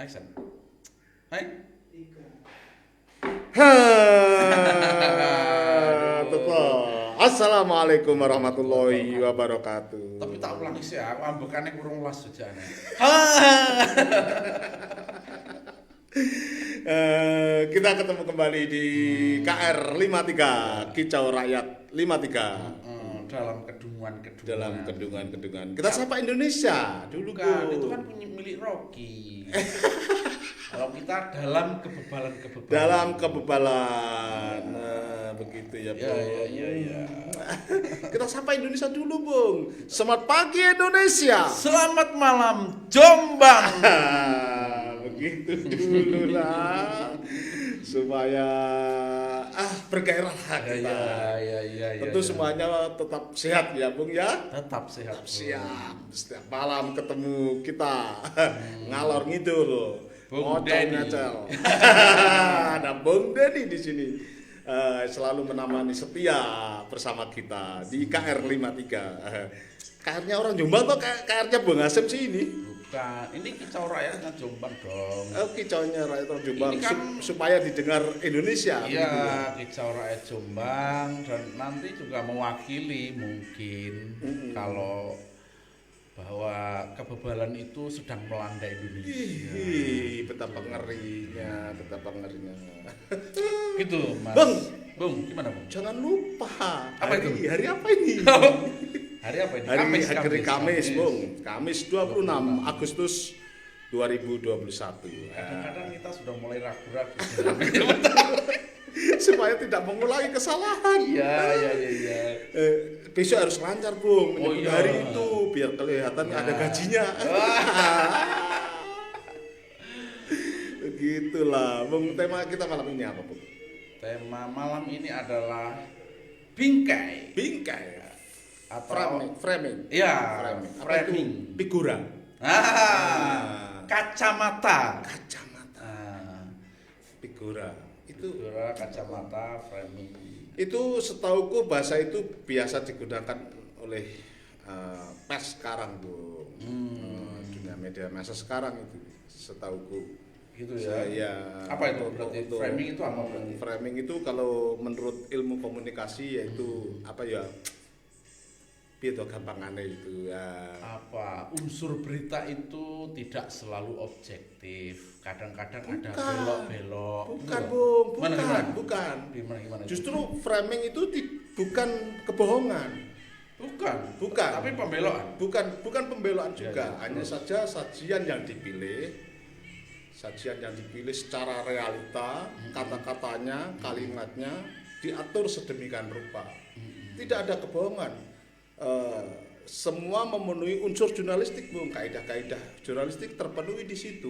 Action. Hai. Assalamualaikum warahmatullahi wabarakatuh. Tapi tak ulangi sih, aku ambekane kurang las sejane. Kita ketemu kembali di KR 53 Kicau Rakyat 53. Dalam kedungan-kedungan. Dalam kedungan-kedungan. Kita sapa Indonesia dulu kan. Itu kan punya milik Rocky. Kalau kita dalam kebebalan-kebebalan. Dalam kebebalan. Nah, begitu ya, Bung. Ya. Kita sapa Indonesia dulu, Bung. Selamat pagi Indonesia. Selamat malam Jombang. Begitu dulu lah. Supaya bergairah kita. Ya. Tentu semuanya tetap sehat ya, Bung ya. Tetap sehat. Siap. Setiap malam ketemu kita ngalor ngidul. Bung Denny. Ada Bung Denny di sini. Selalu menemani setia bersama kita di KR 53. KR-nya orang Jombang atau KR-nya Bung Asep sih ini? Bukan, ini Kicau Rakyatnya Jombang dong. Oh, kicaunya rakyat orang Jombang Kan, supaya didengar Indonesia. Iya, Kicau Rakyat Jombang dan nanti juga mewakili mungkin kalau bahwa kebebalan itu sedang melanda Indonesia. Betapa ngerinya. Gitu, Mas. Bung, gimana, Bung? Jangan lupa. Apa itu? Hari apa ini? Hari apa ini? Hari Kamis, Bung. Kamis 26 Agustus 2021. Kadang-kadang kita sudah mulai ragu-ragu. Supaya tidak mengulangi kesalahan. Iya. Besok harus lancar, Bung. Oh, iya. Hari itu biar kelihatan ada gajinya. Begitulah, Bung. Tema kita malam ini apa, Bung? Tema malam ini adalah bingkai. Atau framing. Iya, framing. Figura. Kacamata. Figura. Figura, kacamata, framing. Itu setauku bahasa itu biasa digunakan oleh pers sekarang, Bu. Dunia media masa sekarang itu setauku. Gitu ya. Ya. Apa itu berarti? Framing itu apa berarti? Framing itu kalau menurut ilmu komunikasi yaitu apa ya? Itu gampangannya itu ya. Apa unsur berita itu tidak selalu objektif, kadang-kadang ada belok-belok. Bukan. Gimana Justru framing itu bukan kebohongan. Bukan. Tapi pembelokan. Bukan pembelokan juga. Ya. Hanya saja sajian yang dipilih secara realita, kata-katanya, kalimatnya diatur sedemikian rupa. Tidak ada kebohongan. Semua memenuhi unsur jurnalistik, Bung. Kaidah-kaidah jurnalistik terpenuhi di situ.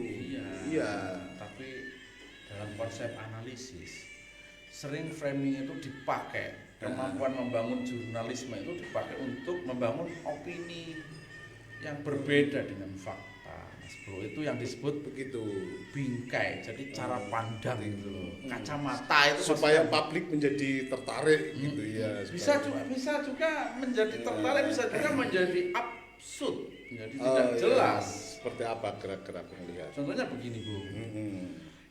Iya. Tapi dalam konsep analisis sering framing itu dipakai. Kemampuan membangun jurnalisme itu dipakai untuk membangun opini yang berbeda dengan fakta. Mas Bro, itu yang disebut begitu bingkai. Jadi cara pandang gitu loh. Kacamata itu supaya publik menjadi tertarik gitu ya. Bisa juga menjadi tertarik, bisa juga menjadi absurd, menjadi tidak jelas. Seperti apa kira-kira melihat? Contohnya begini, Bung.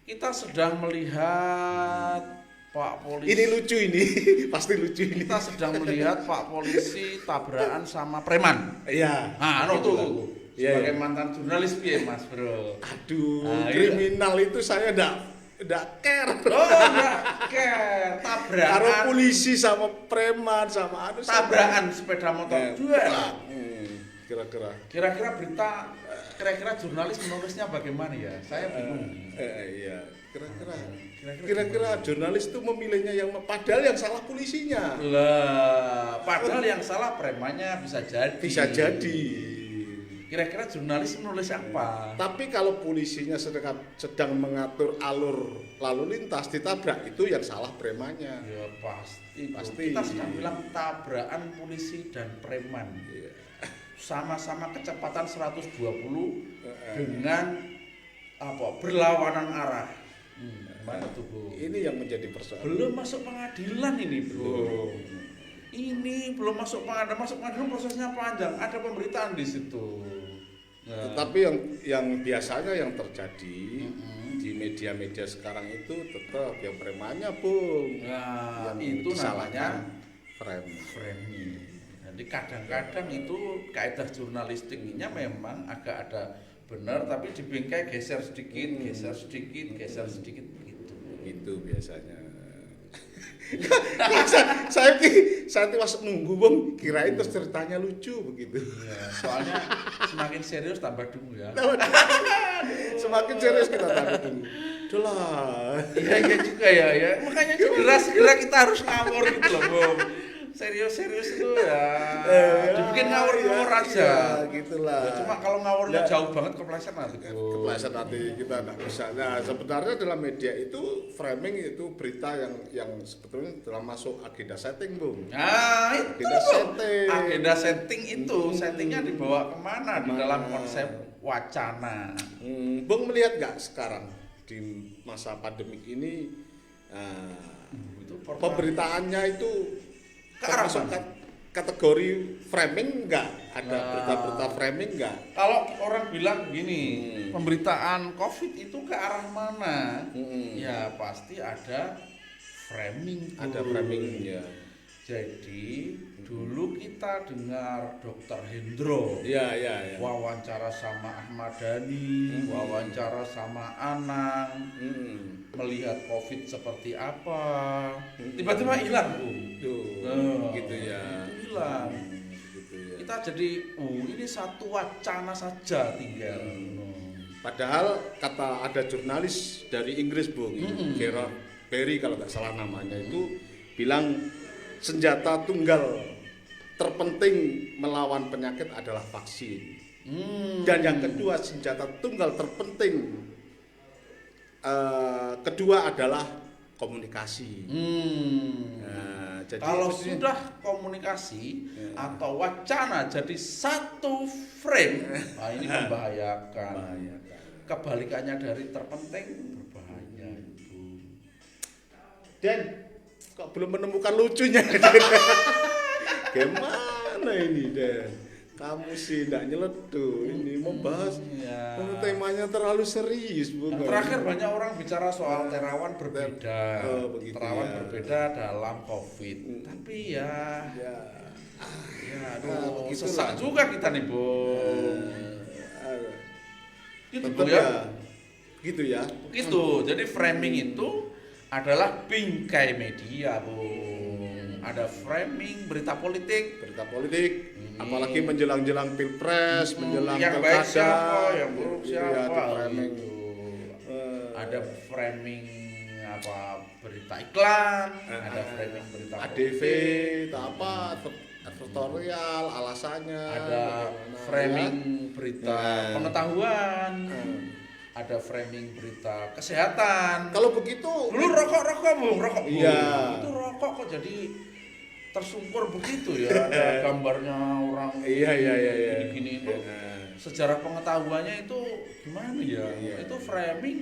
Kita sedang melihat Pak Polisi. Ini lucu ini, pasti lucu ini. Kita sedang melihat Pak Polisi tabrakan sama preman. Iya. Tuh. Sebagai mantan jurnalis piye, Mas Bro? Aduh, kriminal itu saya enggak care. Enggak care. Tabrakan. Karo polisi sama preman sama tabrakan sepeda motor duel. Kira-kira berita, kira-kira jurnalis menulisnya bagaimana ya? Saya bingung. Iya. Kira-kira jurnalis itu memilihnya yang padahal yang salah polisinya. Lah, padahal yang salah premannya bisa jadi. Kira-kira jurnalis menulis apa? Tapi kalau polisinya sedang mengatur alur lalu lintas ditabrak, itu yang salah premannya. Ya pasti. Kita sedang bilang tabrakan polisi dan preman. Sama-sama kecepatan 120 dengan berlawanan arah. Mana tuh, Bu? Ini yang menjadi persoalan. Belum masuk pengadilan ini, Bro. Ini belum masuk pengadilan prosesnya panjang, ada pemberitaan di situ. Tetapi yang biasanya yang terjadi di media-media sekarang itu tetap yang premannya, Bung. Nah, Yang itu namanya frame. framing. Jadi kadang-kadang itu kaidah jurnalistiknya memang agak ada benar, tapi dibingkai geser sedikit, geser sedikit, geser sedikit gitu. Itu biasanya. saya was nunggu, Bung, kirain terus ceritanya lucu begitu. Ya, soalnya semakin serius tambah dulu ya. Semakin serius kita takut. Udahlah. Iya juga ya. Makanya segera kita harus ngawur gitu loh, Bung. Serius-serius itu ya dibikin ngawur-ngawur aja. Ya, gitulah. Ya, cuma kalau ngawurnya jauh banget kepleset nanti. Kepleset nanti kita nggak bisa. Nah, sebenarnya dalam media itu framing itu berita yang sebetulnya dalam masuk agenda setting, Bung. Nah, itu Agenda setting. Agenda setting itu settingnya dibawa kemana di dalam konsep wacana. Bung melihat nggak sekarang di masa pandemik ini Itu pemberitaannya itu termasuk kategori framing enggak? Ada berita-berita framing enggak? Kalau orang bilang gini, pemberitaan COVID itu ke arah mana? Ya pasti ada framing. Ada framingnya. Jadi dulu kita dengar Dr. Hendro, Ya. wawancara sama Ahmad Dhani, wawancara sama Anang, melihat COVID seperti apa, tiba-tiba hilang, Bu. Gitu ya. Hilang. Gitu ya. Kita jadi, ini satu wacana saja tinggal. Padahal kata ada jurnalis dari Inggris, Bung, Gerard Berry kalau nggak salah namanya itu bilang senjata tunggal terpenting melawan penyakit adalah vaksin. Dan yang kedua senjata tunggal terpenting kedua adalah komunikasi. Nah, jadi kalau sudah komunikasi atau wacana jadi satu frame, ini membahayakan. Kebalikannya dari terpenting berbahaya itu. Dan kok belum menemukan lucunya? Gimana ini, Den? Kamu sih tidak nyeletuk. Ini mau bahas temanya terlalu serius, Bu. Terakhir banyak orang bicara soal terawan berbeda. Terawan berbeda dalam COVID. Tapi sesak juga kita nih, Bung. Gitu ya. Gitu ya. Begitu. Jadi framing itu adalah bingkai media, Bung. Ada framing berita politik, apalagi menjelang-jelang pilpres, menjelang yang baik siapa, yang buruk siapa, framing. Ada framing berita iklan, ada framing berita ADV, editorial, alasannya, ada framing berita pengetahuan. Ada framing berita kesehatan. Kalau begitu, dulu rokok, Bung, rokok. Iya. Itu rokok kok jadi tersungkur begitu ya. Ada gambarnya orang. Iya. Gini itu. Sejarah pengetahuannya itu gimana ya? Itu framing,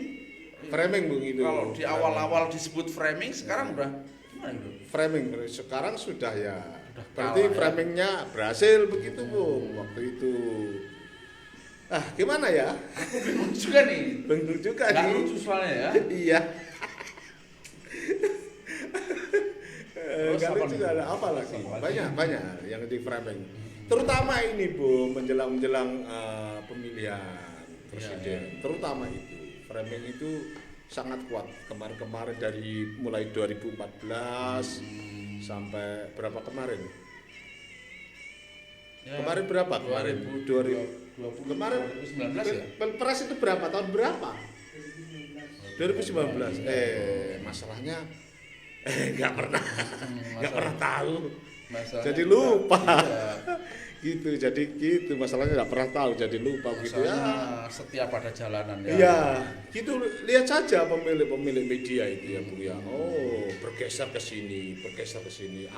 Bung, itu. Kalau di awal-awal disebut framing, sekarang udah gimana itu? Framing sekarang sudah ya. Berarti framingnya berhasil begitu, Bung, waktu itu. Gimana ya? Bingung juga nih. Nggak lucu soalnya ya. Iya. Terus lucu ada apa lagi? Banyak yang di framing. Terutama ini, Bu, menjelang pemilihan presiden. Terutama itu. Framing itu sangat kuat. Kemarin dari mulai 2014 sampai berapa kemarin? Kemarin berapa? 2020. Kemarin 2019 ya? Pilpres itu berapa? Tahun berapa? 2019. Masalahnya nggak pernah tahu. Jadi lupa. Gitu. Jadi gitu masalahnya nggak pernah tahu. Jadi lupa gitu ya. Setiap ada jalanan ya. Iya, gitu. Lihat saja pemilik media itu ya, Bu ya. Bergeser ke sini.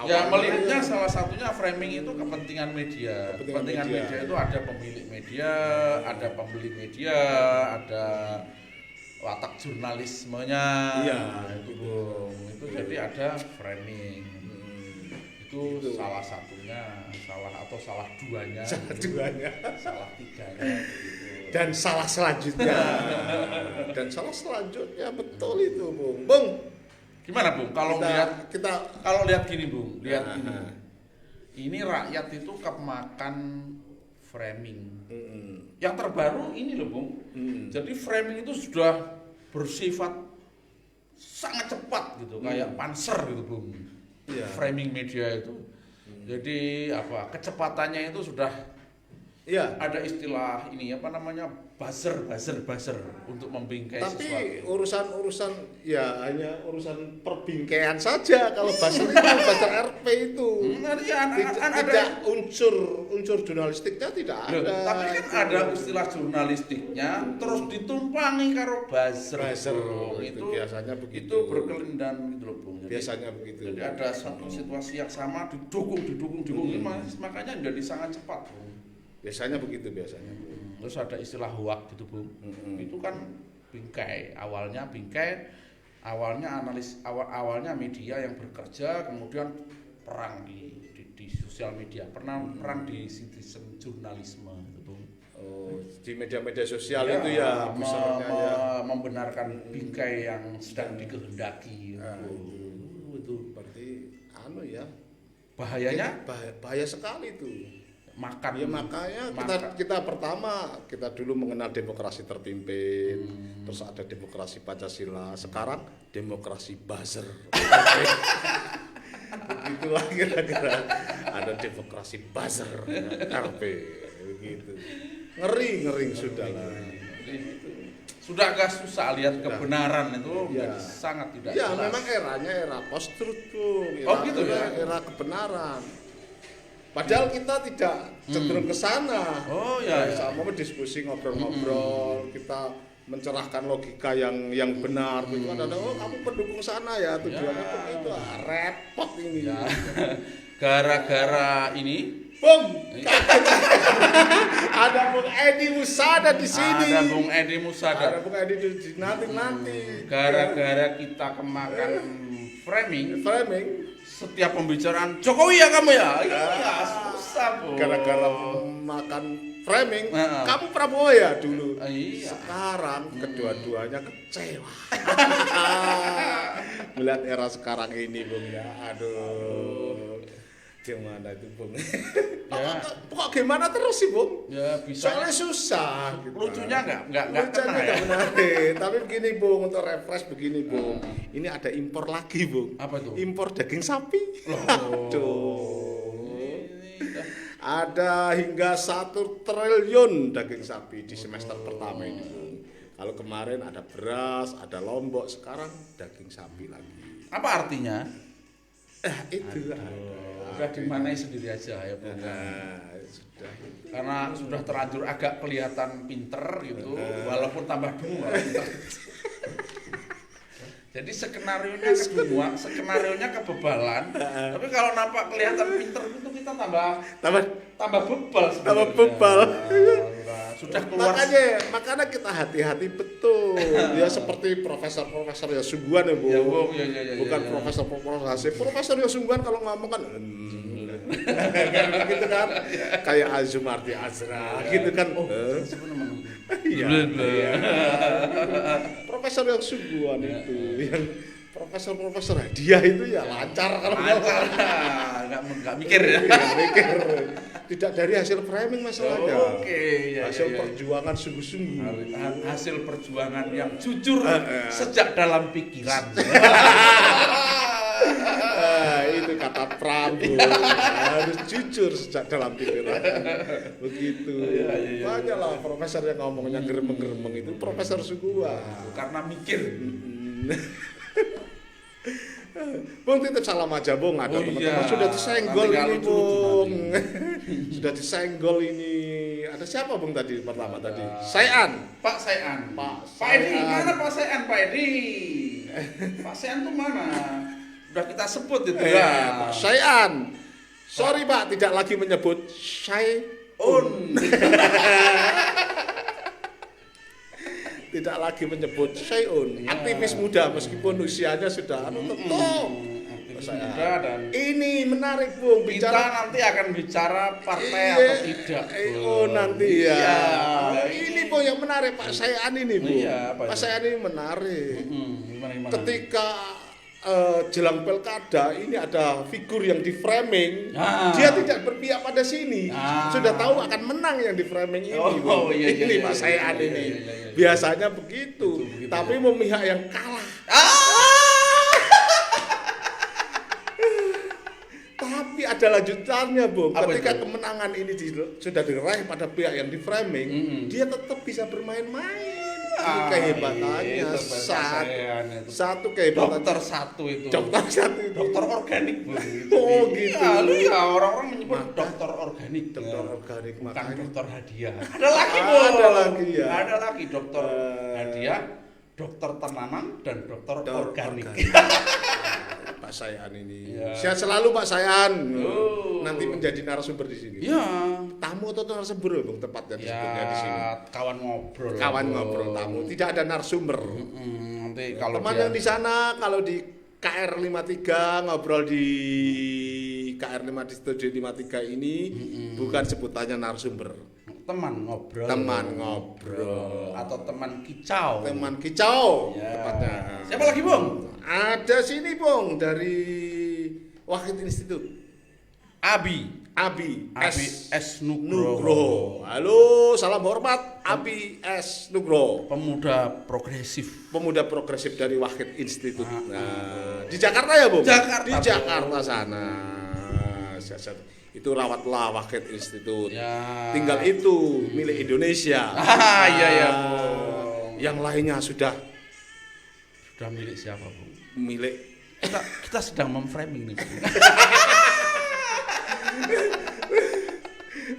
Ya, melihatnya salah satunya framing itu kepentingan media. Kepentingan media itu ada pemilik media, ada pembeli media, ada watak jurnalismenya. Iya, itu, Bung. Itu jadi ada framing. itu salah satunya, salah duanya, Salah duanya. salah tiganya gitu. Dan salah selanjutnya. Dan salah selanjutnya betul itu, Bung. Bung, Gimana Bung? Kalau kita lihat gini Bung, lihat Nah, gini. Ini rakyat itu kemakan framing. Yang terbaru ini loh Bung. Jadi framing itu sudah bersifat sangat cepat gitu, kayak panser gitu Bung. Iya. Framing media itu. Jadi kecepatannya itu sudah ya. ada istilah ini apa namanya buzzer untuk membingkai Tapi sesuatu. urusan ya hanya urusan perbingkaian saja kalau buzzer itu buzzer RP itu. Tidak unsur jurnalistiknya tidak Loh, ada. tapi kan ada istilah jurnalistiknya terus ditumpangi karo buzzer. Buzzer, Bung. itu biasanya begitu. Itu berkelindan gitu loh Bung. Biasanya begitu. Jadi ada satu situasi yang sama didukung. Ini makanya jadi sangat cepat Bung. Biasanya begitu biasanya. Terus ada istilah hoax gitu Bung. Itu kan bingkai, awalnya awalnya media yang bekerja kemudian perang di sosial media, perang di citizen jurnalisme gitu Bung. Oh, di media-media sosial Ya, itu ya misalnya ya membenarkan bingkai yang sedang dikehendaki itu berarti ya bahayanya bahaya sekali itu. makan. Ya makanya kita pertama kita dulu mengenal demokrasi terpimpin, terus ada demokrasi Pancasila, sekarang demokrasi buzzer. Begitulah kira-kira ada demokrasi buzzer, RP, begitu. Ngeri sudahlah. Sudah agak susah lihat kebenaran itu Ya. sangat tidak Ya jelas. memang eranya era post truth Bung. Gitu ya? Era kebenaran. Padahal kita tidak cenderung ke sana. Oh ya. Sama diskusi ngobrol-ngobrol, kita mencerahkan logika yang benar. Begitu ada kamu pendukung sana ya, tujuannya itu repot ini. Ya. Gara-gara ini Bung, ada Bung Edi Musada di sini. ada Bung Edi Musada. Ada Bung Edi di nanti. Gara-gara kita kemakan framing, Setiap pembicaraan Jokowi ya kamu ya. Iya, susah Bung. gara-gara makan framing, Nah. kamu Prabowo ya dulu. Iya. Sekarang kedua-duanya kecewa. Melihat era sekarang ini, Bung ya. Aduh. Gimana itu, Bung? Ya. Pokok gimana terus sih, Bung? Ya bisa. Soalnya susah gitu. Lucunya nggak Lucunya kena ya. nggak menarik. Tapi begini, Bung, untuk refresh begini, Bung. Ini ada impor lagi, Bung. Apa itu? Impor daging sapi. Loh. Aduh. Ada hingga 1 triliun daging sapi di semester pertama ini, Bung. Kalau kemarin ada beras, ada lombok, sekarang daging sapi lagi. Apa artinya? Itu Udah dimanai sendiri aja ya Bung. Sudah. Karena sudah terlanjur agak kelihatan pinter gitu, walaupun tambah dua. Jadi skenarionya kebebalan, tapi kalau nampak kelihatan pinter itu kita tambah bebal sebenarnya. Tambah bebal. Sudah keluar. Makanya kita hati-hati betul. Ya seperti profesor ya sungguhan ya, Bu. Ya, Bung, ya. Bukan profesor Hasib. Profesor ya sungguhan kalau ngomong kan gitu kan. Kayak Azumardi Azra gitu kan. Iya. Profesor yang sungguhan itu, yang profesor hadiah itu ya lancar kalau nggak mikir ya. Nggak mikir. Tidak dari hasil framing masalahnya. Oke, hasil perjuangan sungguh-sungguh. Hasil perjuangan yang jujur sejak dalam pikiran. Itu kata Prabu, harus jujur sejak dalam pikiran. Begitu. Banyaklah profesor yang ngomongnya geremeng-geremeng itu profesor sungguhan. Karena mikir. Bung titip salam aja, Bung. Ada teman-teman sudah disenggol ini, Bung. Sudah disenggol ini. Ada siapa, Bung, tadi pertama tadi? Sayan. Pak Sayan. Pak Edi, mana Pak Sayan? Pak Edi. Pak Sayan tuh mana? Udah kita sebut itu ya. Pak Sayan. Sorry, Pak, tidak lagi menyebut Syai'un. Tidak lagi menyebut Syai'un. Aktivis muda meskipun usianya sudah tentu Saya. muda dan ini menarik Bung kita nanti akan bicara partai Iya. atau tidak. Oh nanti ya. Iya. Ini Bung yang menarik Pak Sayan ini Bung. Iya, apa Pak itu? Sayan ini menarik. Gimana? Ketika jelang pilkada ini ada figur yang di framing, dia tidak berpihak pada sini, sudah tahu akan menang yang di framing ini. Iya, Ini Pak Sayan ini biasanya begitu, tapi memihak yang kalah. Tapi ada lanjutannya, Bung. Apa Ketika itu? kemenangan ini sudah diraih pada pihak yang di framing, dia tetap bisa bermain-main. Ini kehebatannya. Satu kehebatannya. Dokter satu itu. Dokter satu itu. Dokter organik, Bu. Oh, gitu. Ya, lu ya orang-orang menyebut dokter organik. Dokter organik Bukan makanya. dokter hadiah. Ada lagi, Bu. Ada lagi ya. Ada lagi dokter hadiah, dokter tanaman dan dokter organik. Pak Sayan ini. Ya. Sehat selalu Pak Sayan. Oh. Nanti menjadi narasumber di sini. Ya. Tamu atau narasumber, Bung, tepatnya disebutnya di sini. Kawan ngobrol. Kawan ngobrol tamu, tidak ada narasumber. Nanti kalau Teman dia yang di sana kalau di KR 53 ngobrol di KR 5 di studio 53 ini bukan sebutannya narasumber. teman ngobrol. Teman ngobrol Atau teman kicau. Teman kicau Ya. tepatnya. Siapa lagi, Bung? Ada sini, Bung, dari Wahid Institute. Abi S. Nugroho. Halo, salam hormat Abi S. Nugroho. Pemuda progresif. Pemuda progresif dari Wahid Institute. Nah, di Jakarta ya, Bung? Jakarta, Di Bung. Jakarta sana. Itu rawatlah Wahid Institute. Ya. Tinggal itu milik Indonesia. Iya ya, Bung. Yang lainnya sudah Milik siapa, Bung? milik Kita sedang memframing nih, Bung.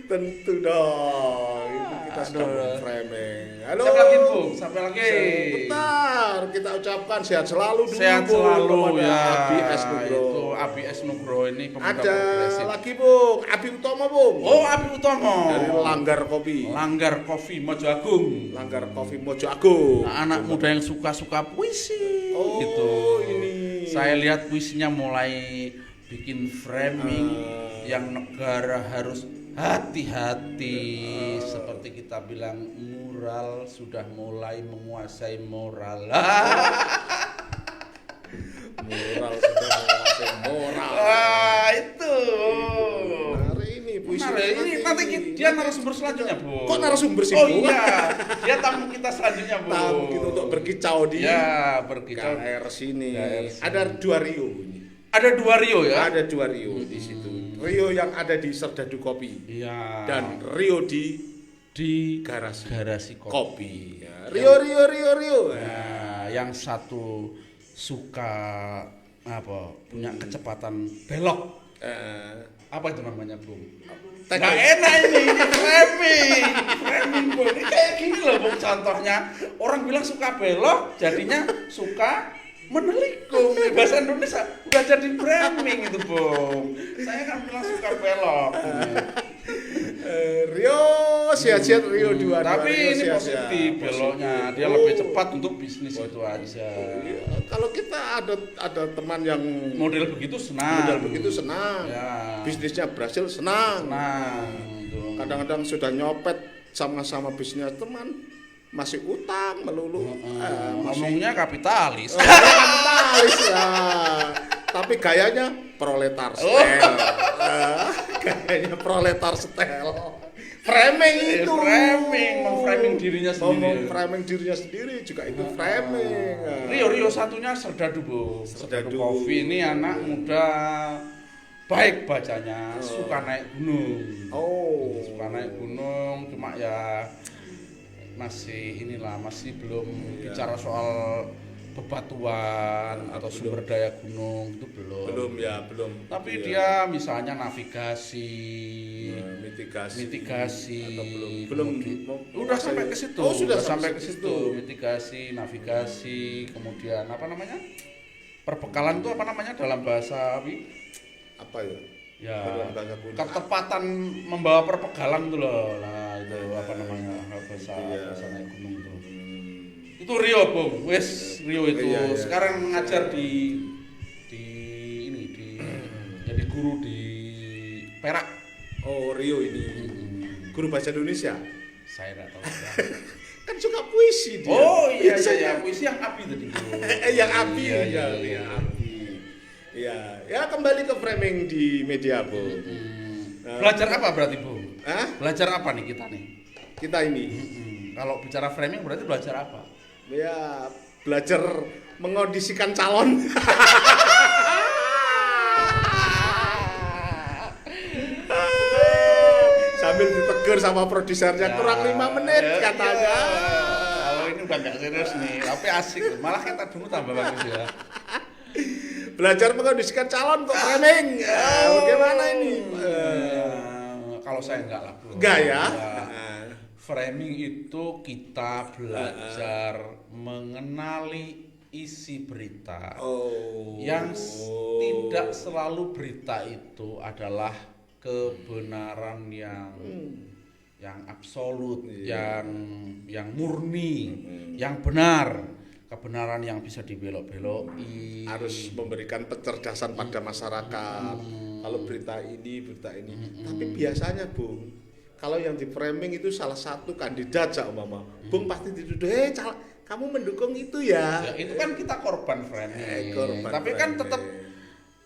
tentu dong. Itu kita sudah framing. Halo. Siapa lagi, Bung? Sampai lagi. Sebentar, kita ucapkan sehat selalu dulu. Sehat Bung, selalu kepada ya. Abi S. Nugroho. Itu Abi S. Nugroho ini pemuda Ada progresif. lagi, Bung, Abi Utomo, Bung. Oh, Abi Utomo. Dari Langgar Kopi. Langgar Coffee Mojo Agung. Langgar Kopi Mojo Agung. Nah, anak muda yang suka-suka puisi Oh, gitu. ini. Saya lihat puisinya mulai bikin framing yang negara harus hati-hati, seperti kita bilang moral sudah mulai menguasai moral. Moral sudah menguasai moral. Itu. Hari ini puisi. Benar, ini nanti dia narasumber selanjutnya, Bu. Kok narasumber sih, Oh Bu? iya, dia tamu kita selanjutnya, Bu. Tamu kita untuk berkicau di Ya, berkicau. KR sini. KR sini. Ada 2 Rio ini. Ada 2 Rio ya? Ada 2 Rio di situ. Rio yang ada di Serdadu Kopi Iya. dan Rio di garasi kopi. Kopi. Ya. Rio. Nah, yang satu suka punya kecepatan belok. Apa itu namanya, Bung? Tag- Nggak enak ini framing, Bung. Ini kayak gini loh, Bung, contohnya. Orang bilang suka belok, jadinya suka menelikung. Bahasa Indonesia udah jadi framing itu, Bung. Saya kan bilang suka belok. Rio sehat-sehat Rio 2. Tapi Rio ini sehat-sehat. positif beloknya. Dia lebih cepat untuk bisnis itu aja. Iya, kalau kita ada teman yang Model begitu senang. modal begitu senang. Ya. Bisnisnya berhasil senang. Senang. Tuh. Kadang-kadang sudah nyopet sama-sama bisnis teman masih utang melulu. Ngomongnya kapitalis. Kapitalis ya. Tapi gayanya proletar style. Gayanya proletar style. Framing itu. Memframing dirinya sendiri. Memframing dirinya sendiri juga itu framing. Rio satunya Serdadu, Bu. Serdadu. Coffee ini anak muda baik bacanya, suka naik gunung. Oh. Suka naik gunung, cuma ya masih belum bicara soal bebatuan atau sumber daya gunung itu belum. Belum. Tapi Iya. dia misalnya navigasi, mitigasi atau belum udah sampai ke situ. Oh, sudah sampai ke situ. Mitigasi, navigasi, kemudian apa namanya? Perbekalan itu apa namanya dalam bahasa apa ya? Ya, Dalam bahasa kuno. ketepatan membawa perbekalan itu loh. Nah, itu apa namanya? Bahasa Iya. naik gunung itu. Itu Rio, Bung. Rio itu Iya. sekarang mengajar di guru di Perak. Oh, Rio ini. Guru bahasa Indonesia. Saya nggak tahu. Kan suka puisi dia. Oh iya, puisi yang api tadi. Yang api Iya, ya, iya. api. Ya kembali ke framing di media, Bu. Belajar apa berarti, Bu? Hah? Belajar apa nih kita nih? Kita ini Kalau bicara framing berarti belajar apa? ya belajar mengondisikan calon. Sambil ditegur sama produsernya kurang 5 menit katanya. Kalau ini udah nggak serius nih, tapi asik. Malah kita dulu tambah bagus ya. Belajar mengondisikan calon untuk framing. Bagaimana ini? Kalau saya enggak lah, Bro. Enggak ya? Framing itu kita belajar mengenali isi berita. Yang tidak selalu berita itu adalah kebenaran yang absolut, yang murni, yang benar, kebenaran yang bisa dibelok-beloki. Harus memberikan kecerdasan pada masyarakat. Kalau berita ini. Tapi biasanya, Bung, kalau yang di framing itu salah satu kandidat umpama, Bung pasti dituduh, kamu mendukung itu ya. Itu kan kita korban framing. Tapi kan tetap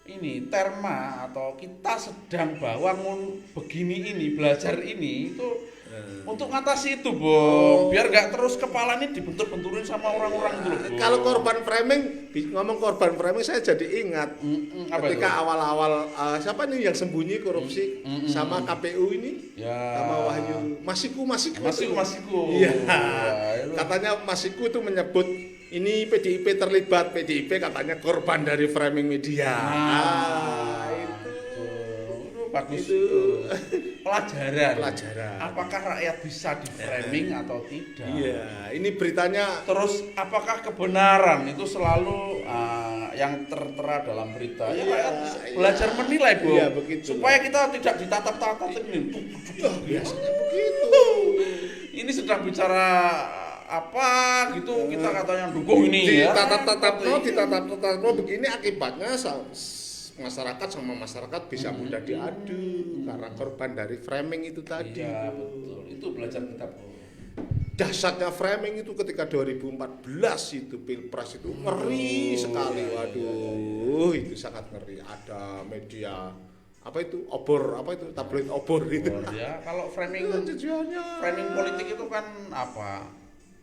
ini terma atau kita sedang bangun begini ini, belajar ini itu untuk ngatasi itu, Bung. Biar nggak terus kepala ini dibentur-benturin sama orang-orang itu, Bung. Kalau korban framing, ngomong korban framing saya jadi ingat ketika awal-awal siapa nih yang sembunyi korupsi sama KPU ini, sama Wahyu Masiku. Iya. Katanya Masiku itu menyebut ini PDIP terlibat, PDIP katanya korban dari framing media. Itu bagus itu. Pelajaran. Apakah rakyat bisa di framing atau tidak? Iya, ini beritanya. Terus apakah kebenaran itu selalu yang tertera dalam berita? Ya rakyat belajar menilai, Bu. Iya, begitu. Supaya kita tidak ditatap-tatap ini. Biasanya begitu. Ini sedang bicara apa gitu, kita katanya dukung ini ya. Ditatap-tatap begini akibatnya masyarakat sama masyarakat bisa mudah diadu karena korban dari framing itu tadi. Iya, betul. Itu belajar kita, Bu. Dahsyatnya framing itu ketika 2014 itu Pilpres itu ngeri sekali. Waduh, itu sangat ngeri. Ada media apa itu tabloid obor itu. Ya, kalau framing politik itu kan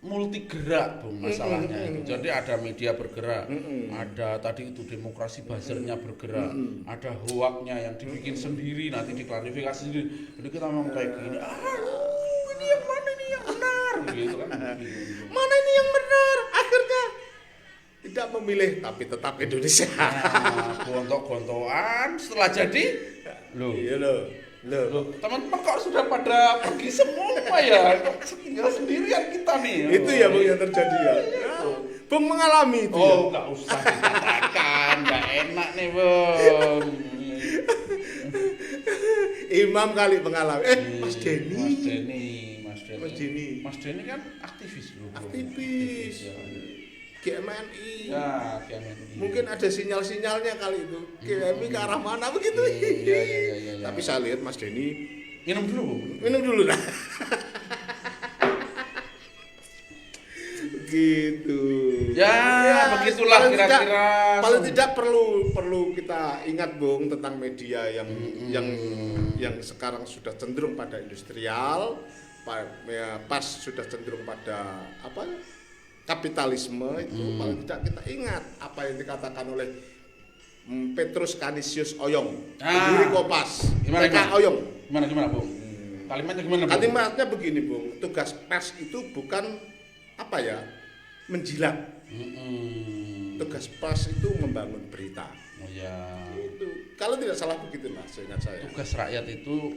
multi gerak, Bung, masalahnya itu. Jadi ada media bergerak, ada tadi itu demokrasi buzzernya bergerak, ada hoaknya yang dibikin sendiri, nanti diklarifikasi sendiri. Jadi kita ngomong kayak gini, ini yang mana ini yang benar, gitu kan? Mana ini yang benar? Akhirnya tidak memilih, tapi tetap Indonesia. Gontok-gontokan setelah jadi, Loh, teman-teman kok sudah pada pergi semua ya? Kok tinggal sendirian kita nih? Itu ya, Bung, yang terjadi ya. Bung mengalami itu. Nggak usah dikatakan, nggak enak nih, Bung. Imam kali mengalami. Mas Denny kan aktivis loh. Aktivis. GMNI. Ya, GMNI. Mungkin ada sinyal-sinyalnya kali itu. GMNI ke arah mana begitu. Iya. Tapi saya lihat Mas Denny minum dulu, Bu. Gitu. Ya, begitulah kira-kira. Paling tidak perlu kita ingat, Bung, tentang media yang sekarang sudah cenderung pada industrial, pas sudah cenderung pada kapitalisme itu. Paling tidak kita ingat apa yang dikatakan oleh Petrus Canisius Oyong, pendiri Kompas. Gimana, Oyong. Gimana, Bung? Kalimatnya gimana, Bung? Kalimatnya begini, Bung. Tugas pers itu bukan menjilat. Tugas pers itu membangun berita. Oh ya. Itu kalau tidak salah begitulah, seingat saya. Tugas rakyat itu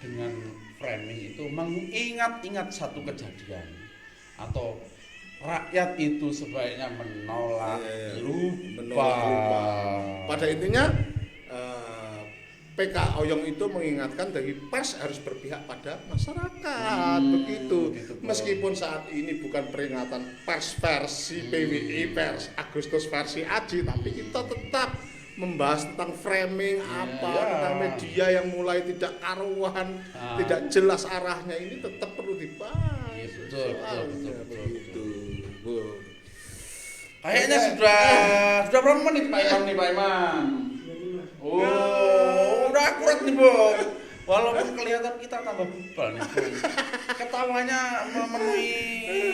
dengan framing itu mengingat-ingat satu kejadian atau rakyat itu sebaiknya menolak, lupa. Pada intinya PK Oyong itu mengingatkan dari pers harus berpihak pada masyarakat, begitu. Meskipun saat ini bukan peringatan pers versi PWI, pers Agustus versi Aji, tapi kita tetap membahas tentang framing tentang media yang mulai tidak karuan, Ah. tidak jelas arahnya, ini tetap perlu dibahas. Iya, betul. Bu. Kayaknya sudah berapa menit Pak Imam nih Pak Imam? Oh, udah akurat nih Bu. Walaupun kelihatan kita tambah bebal nih Bu. Ketawanya memenuhi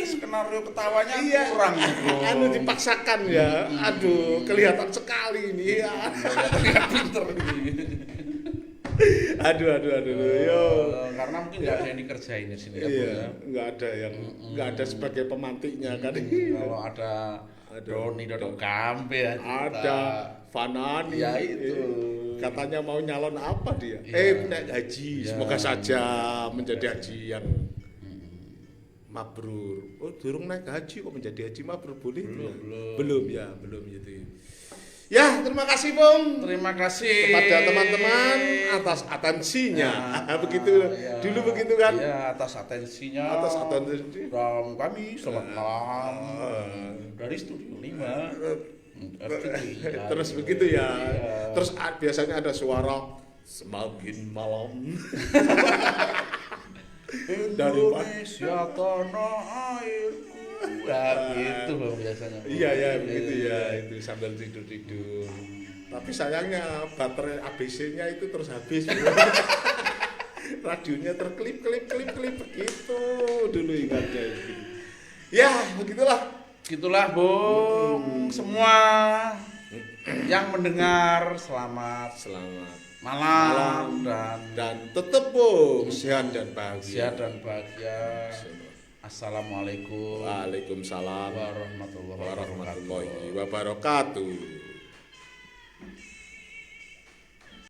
skenario ketawanya kurang nih Bu. Anu dipaksakan ya. Aduh, kelihatan sekali ini ya. Nggak pinter ini. Aduh. Yo. Karena mungkin nggak ada yang dikerjain di sini ya Bu Iya, ya. nggak ada sebagai pemantiknya kan. Kalau ada Doni Dodok Kampe ya, Ada Fanani. Ya itu. Katanya mau nyalon apa dia? Iya. Naik haji. Iya. Semoga saja menjadi haji yang mabrur. Oh, durung naik haji kok menjadi haji mabrur boleh? Belum itu. Ya, terima kasih Bung. Terima kasih Kepada teman-teman atas atensinya. Begitu. Ya. Dulu begitu kan? Ya, atas atensinya. Atas atensi. Dan kami selamat malam dari Studio 5. Terus begitu ya. Iya. Terus biasanya ada suara semakin malam. Indonesia tanah airku. Ya gitu Bang biasanya. Iya begitu ya, itu sambil tidur. Tapi sayangnya baterai ABC-nya itu terus habis. Radionya terklip begitu dulu ingatnya itu. Ya, Gitulah Bung. Semua yang mendengar selamat malam dan tetap Bung sehat dan bahagia. Assalamualaikum Waalaikumsalam warahmatullahi wabarakatuh. warahmatullahi wabarakatuh.